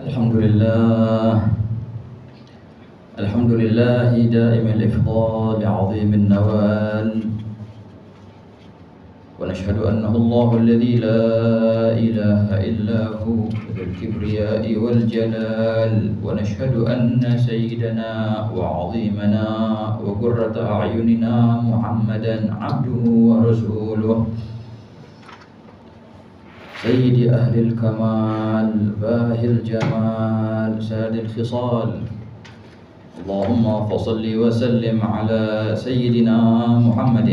Alhamdulillah. Alhamdulillah دائم الإفضال عظيم النوال ونشهد أنه الله الذي لا إله إلا هو ذو الكبرياء والجلال ونشهد أن سيدنا وعظيمنا وقرة أعيننا محمدا عبده ورسوله سيد أهل الكمال باهي الجمال ساد الخصال اللهم فصل وسلم على سيدنا محمد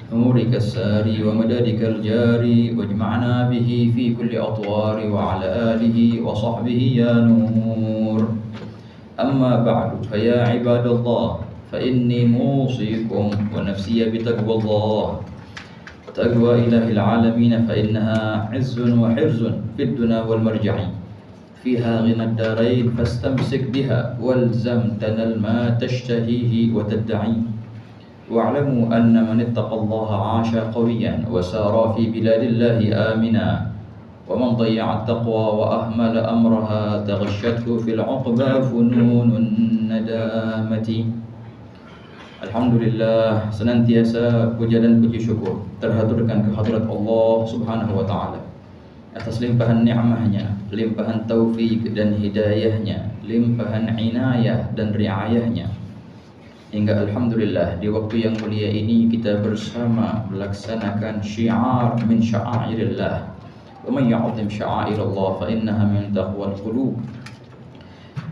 نورك الساري ومدادك الجاري واجمعنا به في كل أطوار وعلى آله وصحبه يا نور أما بعد فيا عباد الله فإني موصيكم ونفسي بتقوى الله تقوى إله العالمين فإنها عز وحرز في الدنا والمرجع فيها غنى الدارين فاستمسك بها والزم تنل ما تشتهيه وتدعي واعلموا أن من اتقى الله عاش قويا وسار في بلاد الله آمنا ومن ضيع التقوى وأهمل أمرها تغشته في العقبى فنون الندامة. Alhamdulillah, senantiasa puja dan puji syukur terhaturkan kehadirat Allah Subhanahu wa taala atas limpahan nikmatnya, limpahan taufik dan hidayahnya, limpahan inayah dan riayahnya. Hingga alhamdulillah di waktu yang mulia ini kita bersama melaksanakan syiar min sya'airillah. Wa may ya'zim sya'airallah fa innaha min taqwal qulub.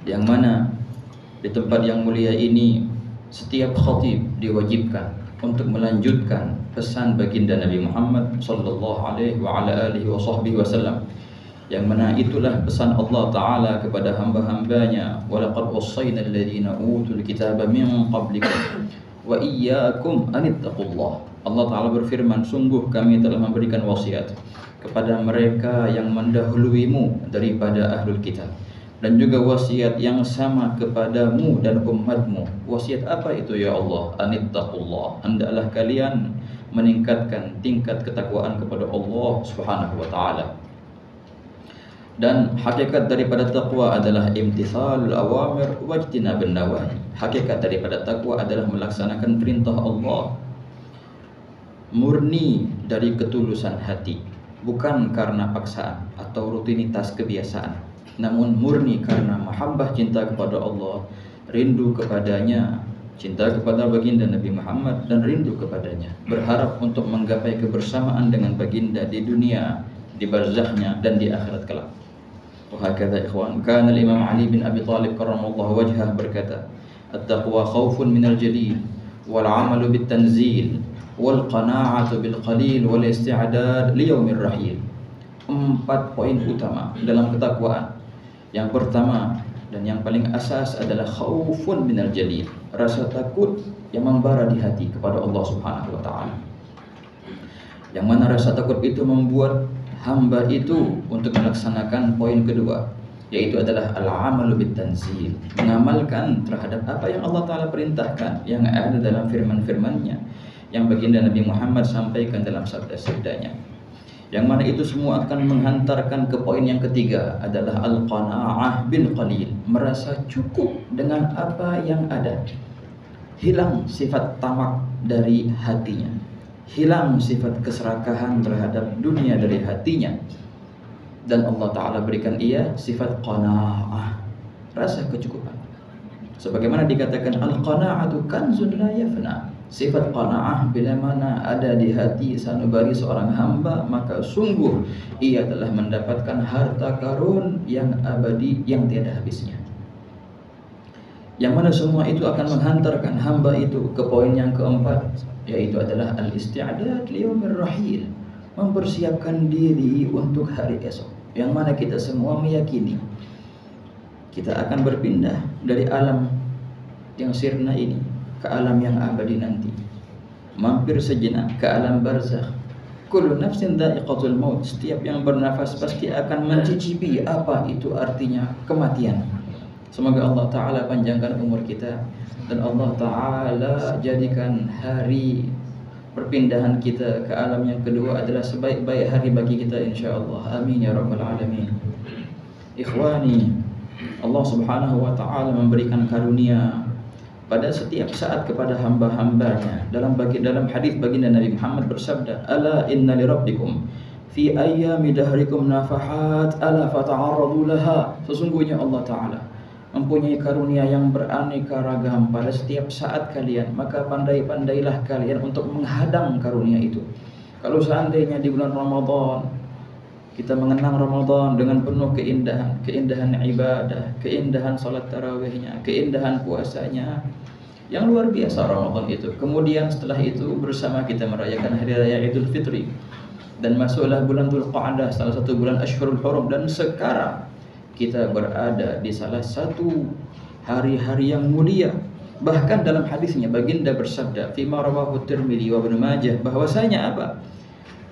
Yang mana di tempat yang mulia ini setiap khatib diwajibkan untuk melanjutkan pesan baginda Nabi Muhammad sallallahu alaihi wa ala alihi wasallam, yang mana itulah pesan Allah Ta'ala kepada hamba-hambanya, walaqad wassayna alladhina utul kitaba min qablikum wa iyyakum anittaqullah. Allah Ta'ala berfirman, sungguh kami telah memberikan wasiat kepada mereka yang mendahuluimu daripada ahlul kitab, dan juga wasiat yang sama kepadamu dan umatmu. Wasiat apa itu ya Allah? Anittaqullah, hendaklah kalian meningkatkan tingkat ketakwaan kepada Allah Subhanahu wa taala. Dan hakikat daripada takwa adalah imtithalul awamir wajtinabun nawahi. Hakikat daripada takwa adalah melaksanakan perintah Allah murni dari ketulusan hati, bukan karena paksaan atau rutinitas kebiasaan, namun murni karena mahabbah, cinta kepada Allah, rindu kepadanya, cinta kepada baginda Nabi Muhammad dan rindu kepadanya, berharap untuk menggapai kebersamaan dengan baginda di dunia, di barzakhnya dan di akhirat kelak. Wahakadha ikhwan, kana Imam Ali bin Abi Thalib karramallahu wajhah berkata, at-taqwa khawfun minal jalil wal 'amalu bit tanzil wal qana'atu bil qalil wal isti'dad li yaumir rahil. 4 poin utama dalam ketakwaan. Yang pertama dan yang paling asas adalah khaufun minal jalil, rasa takut yang membara di hati kepada Allah Subhanahu wa taala. Yang mana rasa takut itu membuat hamba itu untuk melaksanakan poin kedua, yaitu adalah al-amalu bit-tanzil, mengamalkan terhadap apa yang Allah Ta'ala perintahkan, yang ada dalam firman-firmannya, yang baginda Nabi Muhammad sampaikan dalam sabda-sabdanya. Yang mana itu semua akan menghantarkan ke poin yang ketiga, adalah al-qana'ah bil qalil, merasa cukup dengan apa yang ada. Hilang sifat tamak dari hatinya, hilang sifat keserakahan terhadap dunia dari hatinya, dan Allah Ta'ala berikan ia sifat qana'ah, rasa kecukupan. Sebagaimana dikatakan al-qana'atu kanzun la yafna. Sifat qana'ah bila mana ada di hati sanubari seorang hamba, maka sungguh ia telah mendapatkan harta karun yang abadi yang tiada habisnya. Yang mana semua itu akan menghantarkan hamba itu ke poin yang keempat, yaitu adalah al-isti'dad liyaumir rahil, mempersiapkan diri untuk hari esok. Yang mana kita semua meyakini kita akan berpindah dari alam yang sirna ini ke alam yang abadi nanti, mampir sejenak ke alam barzakh. Kullu nafsin dha'iqatul maut, setiap yang bernafas pasti akan mencicipi apa itu artinya kematian. Semoga Allah Ta'ala panjangkan umur kita, dan Allah Ta'ala jadikan hari perpindahan kita ke alam yang kedua adalah sebaik-baik hari bagi kita, insyaallah. Amin ya rabbal alamin. Ikhwani, Allah Subhanahu wa taala memberikan karunia pada setiap saat kepada hamba-hambanya. Dalam hadis baginda Nabi Muhammad bersabda, "Ala inna li rabbikum fi ayyami dahrikum nafahat ala fata'arradu laha." Sesungguhnya Allah taala mempunyai karunia yang beraneka ragam pada setiap saat kalian, maka pandai-pandailah kalian untuk menghadang karunia itu. Kalau seandainya di bulan Ramadan kita mengenang Ramadan dengan penuh keindahan ibadah, keindahan salat tarawihnya, keindahan puasanya, yang luar biasa Ramadan itu. Kemudian setelah itu bersama kita merayakan hari raya Idul Fitri, dan masuklah bulan Dzulqa'dah, salah satu bulan Ashhurul Hurum, dan sekarang kita berada di salah satu hari-hari yang mulia. Bahkan dalam hadisnya baginda bersabda, fima rawahu Tirmidzi wa Ibnu Majah, bahwasanya apa?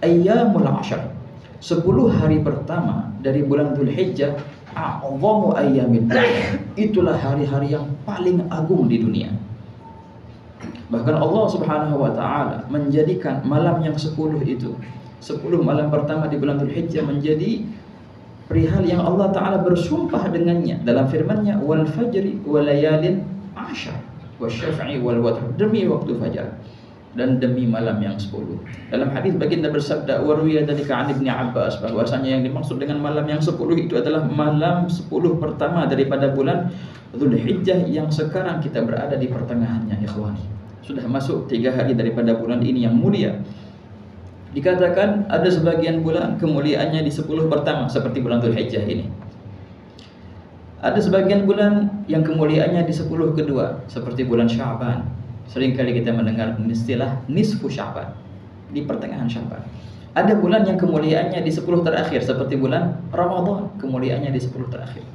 Ayyamul 'ashr, 10 hari pertama dari bulan Dzulhijjah, a'zamu ayyamid dunya, itulah hari-hari yang paling agung di dunia. Bahkan Allah Subhanahu wa taala menjadikan malam yang 10 itu, 10 malam pertama di bulan Dzulhijjah, menjadi perihal yang Allah taala bersumpah dengannya dalam firman-Nya, wal fajri wal layalin 'ashr wasyaf'i wal watr, demi waktu fajar dan demi malam yang 10. Dalam hadis baginda bersabda, warwiya dzalika 'an Ibnu Abbas, bahwasanya yang dimaksud dengan malam yang 10 itu adalah malam 10 pertama daripada bulan Dzulhijjah yang sekarang kita berada di pertengahannya, ikhwani. Sudah masuk 3 hari daripada bulan ini yang mulia. Dikatakan ada sebagian bulan kemuliaannya di 10 pertama seperti bulan Dzulhijjah ini. Ada sebagian bulan yang kemuliaannya di 10 kedua seperti bulan Sya'ban. Seringkali kita mendengar istilah nisfu Sya'ban, di pertengahan Sya'ban. Ada bulan yang kemuliaannya di 10 terakhir seperti bulan Ramadan, kemuliaannya di 10 terakhir.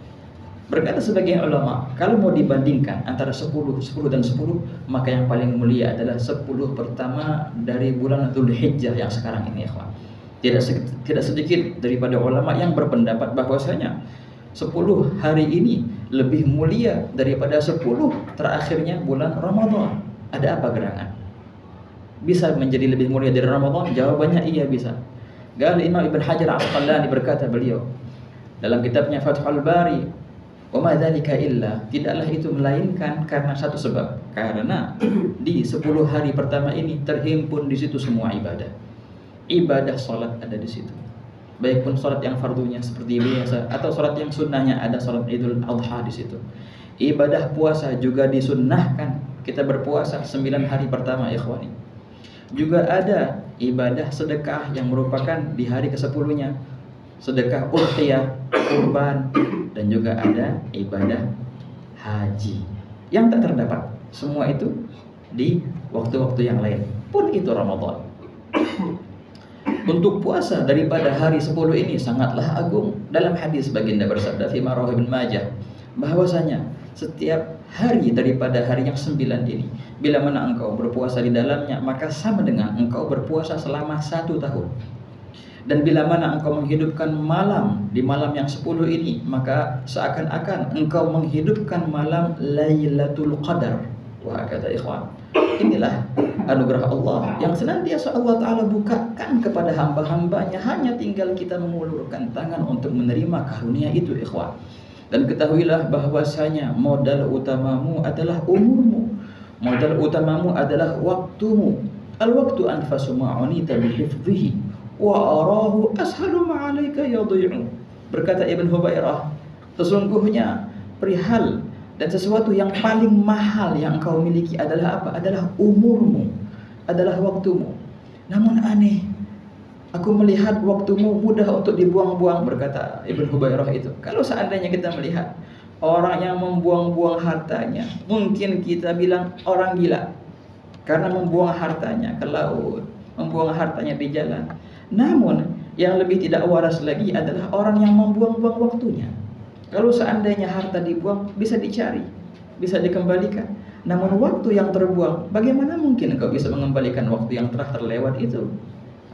Berkata sebagian ulama, kalau mau dibandingkan antara 10 dan 10, maka yang paling mulia adalah 10 pertama dari bulan Dzulhijjah yang sekarang ini, ikhwan. Tidak sedikit daripada ulama yang berpendapat bahwasanya 10 hari ini lebih mulia daripada 10 terakhirnya bulan Ramadan. Ada apa gerangan? Bisa menjadi lebih mulia dari Ramadan? Jawabannya iya, bisa. Imam Ibn Hajar Al-Asqalani berkata beliau dalam kitabnya Fathul Bari, wa ma dzalika illa, tidaklah itu melainkan karena satu sebab, karena di 10 hari pertama ini terhimpun di situ semua ibadah. Ibadah salat ada di situ. Baik pun salat yang fardunya seperti biasa atau salat yang sunnahnya, ada salat Idul Adha di situ. Ibadah puasa juga disunnahkan. Kita berpuasa 9 hari pertama, ikhwani. Juga ada ibadah sedekah yang merupakan di hari ke-10-nya. Sedekah udhiyah, kurban, dan juga ada ibadah haji yang tak terdapat. Semua itu di waktu-waktu yang lain. Pun itu Ramadan. Untuk puasa daripada hari 10 ini sangatlah agung. Dalam hadis baginda bersabda fi Marwah Ibn Majah, bahwasanya setiap hari daripada hari yang 9 ini, bila mana engkau berpuasa di dalamnya, maka sama dengan engkau berpuasa selama 1 tahun. Dan bila mana engkau menghidupkan malam di malam yang 10 ini, maka seakan-akan engkau menghidupkan malam Lailatul Qadar. Wah, kata ikhwan, inilah anugerah Allah yang senantiasa Allah Ta'ala bukakan kepada hamba-hambanya. Hanya tinggal kita mengulurkan tangan untuk menerima karunia itu, ikhwan. Dan ketahuilah bahwasanya modal utamamu adalah umurmu. Modal utamamu adalah waktumu. Al-waktu anfasu ma'unita bihifdhihi wa arahu ashalu ma'alaika yadhi'u. Berkata Ibn Hubairah, sesungguhnya perihal dan sesuatu yang paling mahal yang engkau miliki adalah apa? Adalah umurmu, adalah waktumu. Namun aneh, aku melihat waktumu mudah untuk dibuang-buang, berkata Ibn Hubairah itu. Kalau seandainya kita melihat orang yang membuang-buang hartanya, mungkin kita bilang orang gila karena membuang hartanya ke laut, membuang hartanya di jalan. Namun yang lebih tidak waras lagi adalah orang yang membuang-buang waktunya. Kalau seandainya harta dibuang, bisa dicari, bisa dikembalikan. Namun waktu yang terbuang, bagaimana mungkin kau bisa mengembalikan waktu yang telah terlewat itu?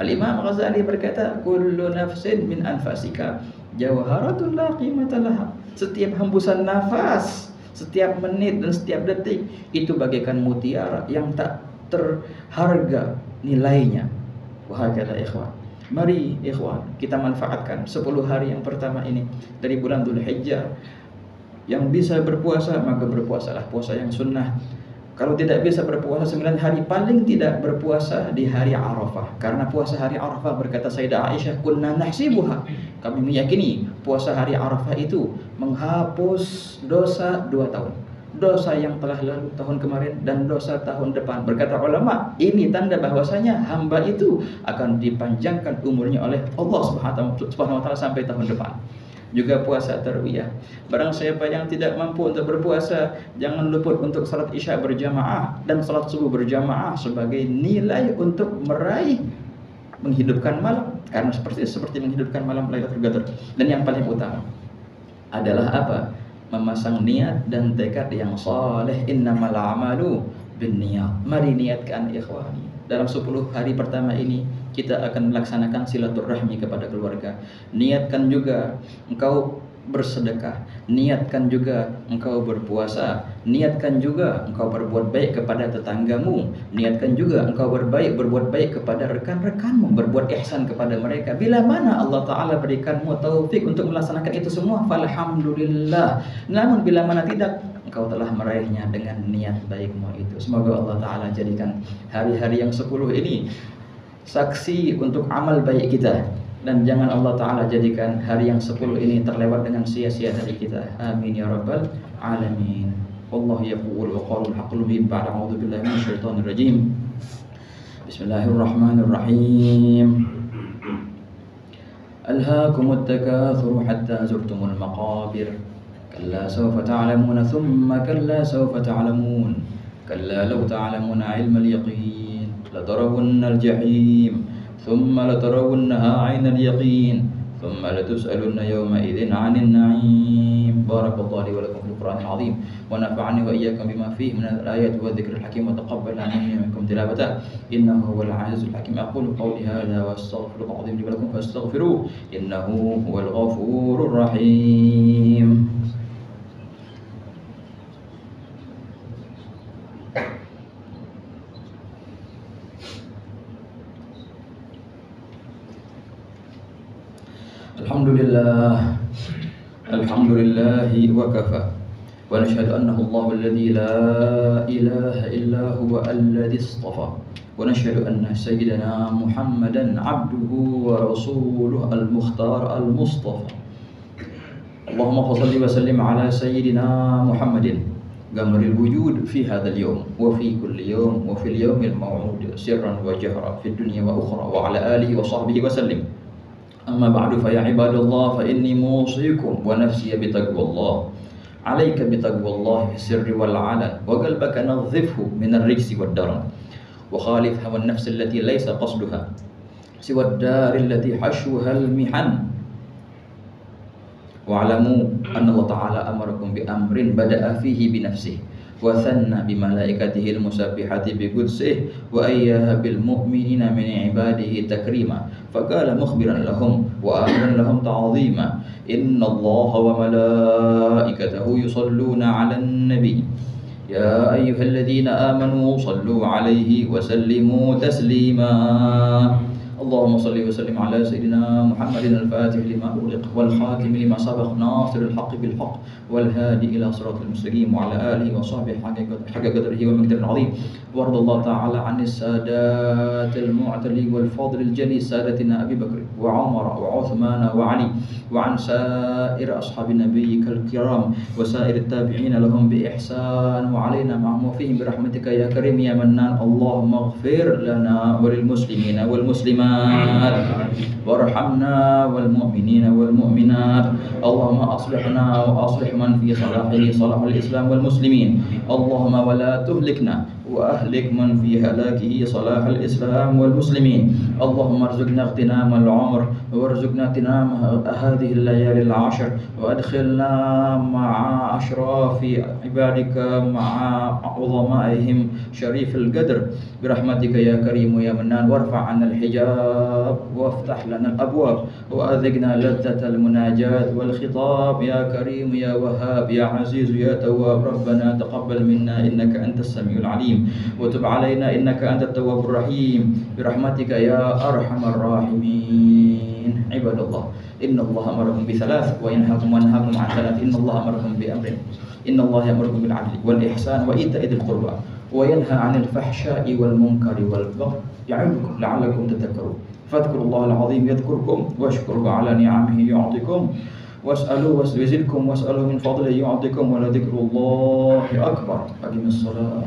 Al-Imam Ghazali berkata, kullu nafsin min anfasika jawharatun la qimata laha. Setiap hembusan nafas, setiap menit dan setiap detik itu bagaikan mutiara yang tak terharga nilainya. Wahai kata ikhwan, Mari ikhwan, kita manfaatkan 10 hari yang pertama ini dari bulan Dzulhijjah. Yang bisa berpuasa maka berpuasalah puasa yang sunnah. Kalau tidak bisa berpuasa 9 hari, paling tidak berpuasa di hari Arafah. Karena puasa hari Arafah, berkata Sayyidah Aisyah, kunna nahsibuha, kami meyakini puasa hari Arafah itu menghapus dosa 2 tahun. Dosa yang telah lalu tahun kemarin dan dosa tahun depan. Berkata ulama, ini tanda bahwasanya hamba itu akan dipanjangkan umurnya oleh Allah Subhanahu wa taala sampai tahun depan. Juga puasa tarwiyah. Barang siapa yang tidak mampu untuk berpuasa, jangan luput untuk salat isya berjamaah dan salat subuh berjamaah sebagai nilai untuk meraih menghidupkan malam, karena seperti menghidupkan malam Lailatul Qadar. Dan yang paling utama adalah apa? Memasang niat dan tekad yang saleh. Innamal a'malu binniyat. Mari niatkan ikhwani. Dalam 10 hari pertama ini kita akan melaksanakan silaturahmi kepada keluarga. Niatkan juga engkau bersedekah, niatkan juga engkau berpuasa, niatkan juga engkau berbuat baik kepada tetanggamu, niatkan juga engkau berbuat baik kepada rekan-rekanmu, berbuat ihsan kepada mereka. Bila mana Allah Ta'ala berikanmu taufik untuk melaksanakan itu semua, falhamdulillah. Namun bila mana tidak, engkau telah meraihnya dengan niat baikmu itu. Semoga Allah Ta'ala jadikan hari-hari yang 10 ini saksi untuk amal baik kita, dan jangan Allah Ta'ala jadikan hari yang 10 ini terlewat dengan sia-sia dari kita. Amin ya rabbal alamin. Wallahu yaqul wa qala al-haqqu bihim ba'da a'udzu billahi minasyaitonir rajim. Bismillahirrahmanirrahim. Alhaakumut takatsur hatta zurtumul maqabir. Kalla sawfa ta'lamuna thumma kalla sawfa ta'lamun. Kalla law ta'lamuna 'ilmal yaqin latarawunnal jahim thumma latarawunnaha 'ainal yaqin thumma latus'alunna yawma idzin 'anil na'im. Barakallahu li wa lakum fil Qur'anil 'azim wa nafa'ani wa iyyakum bima fihi minal ayati wa dzikril hakim wa taqabbal minni wa minkum tilawata innahu huwal 'azizul hakim. Aqulu qawli hadha wa astaghfirullaha al-'azim li wa lakum fastaghfiruhu innahu huwal ghafurur rahim. Alhamdulillah, alhamdulillahi wa kafa, wa nashhadu annahu Allahu alladhi la ilaha illa huwa alladhi istafa, wa nashhadu anna sayyidana Muhammadan abduhu wa rasuluhu al-mukhtar al-mustafa. Allahumma salli wa sallim ala sayyidina Muhammadin gamril wujud fi hadzal yawm wa fi kulli yawm wa fil yawmil maw'ud sirran wa jahra fid dunya wa ukhra wa ala alihi wa sahbihi wa sallim. Amma ba'du fa ya ibadallah, fa inni musikum wa nafsi bitaqwallah. Alayka bitaqwallah fi sirri wal 'alan wa qalbaka nadhifhu min ar-rijsi wad darar wa khalif hawa an-nafs allati laysa qasduha siwa ad-dar allati hashuha al-mihan. Wa 'alamu anna Allah ta'ala amarakum bi amrin bada'a fihi bi nafsihi wa thanna bi malaikatihi al-musabbihati bi qudsihi wa ayyaha bil mu'minina min ibadihi takrima faqala mukhbiran lahum wa amiran lahum ta'zima inna Allaha wa malaikatahu yusalluna 'alan nabi ya ayyuhalladhina amanu sallu 'alaihi wa sallimu taslima. اللهم صل وسلم على سيدنا محمد الفاتح لما أغلق والخاتم لما سبق ناصر الحق بالحق والهادي إلى صراط المستقيم وعلى آله وصحبه حق قدره ومقدار عظيم. وارض الله تعالى عن السادات المعتلي والفاضل الجلي سادتنا أبي بكر وعمر وعثمان وعلي وعن سائر أصحاب نبيك الكرام وسائر التابعين لهم بإحسان وعلينا معهم وفيهم برحمتك يا كريم يا منان. اللهم اغفر لنا وللمسلمين والمسلمات وارحمنا والمؤمنين والمؤمنات. اللهم أصلحنا وأصلح من في صلاحه صلاح الإسلام والمسلمين. اللهم ولا تهلكنا وأهلك من في هلاكه صلاح الإسلام والمسلمين. اللهم ارزقنا اغتنام العمر وارزقنا اغتنام هذه الليالي العشر وادخلنا مع أشراف عبادك مع عظمائهم شريف القدر برحمتك يا كريم يا منان. وارفع عنا الحجاب وافتح لنا الأبواب وأذقنا لذة المناجاة والخطاب يا كريم يا وهاب يا عزيز يا تواب. ربنا تقبل منا إنك أنت السميع العليم وتب علينا إنك أنت التواب الرحيم برحمتك يا أرحم الراحمين. عباد الله إن الله أمركم بثلاث وينهاكم عن ثلاث. إن الله أمركم بأمر إن الله يأمركم بالعدل والإحسان وإيتاء ذي القربى وينهى عن الفحشاء والمنكر والبغي يعظكم لعلكم تذكرون. فاذكروا الله العظيم يذكركم واشكروه على نعمه يعطكم واسألوه يزدكم واسألوه من فضله يعطكم ولذكر الله أكبر. أقم الصلاة.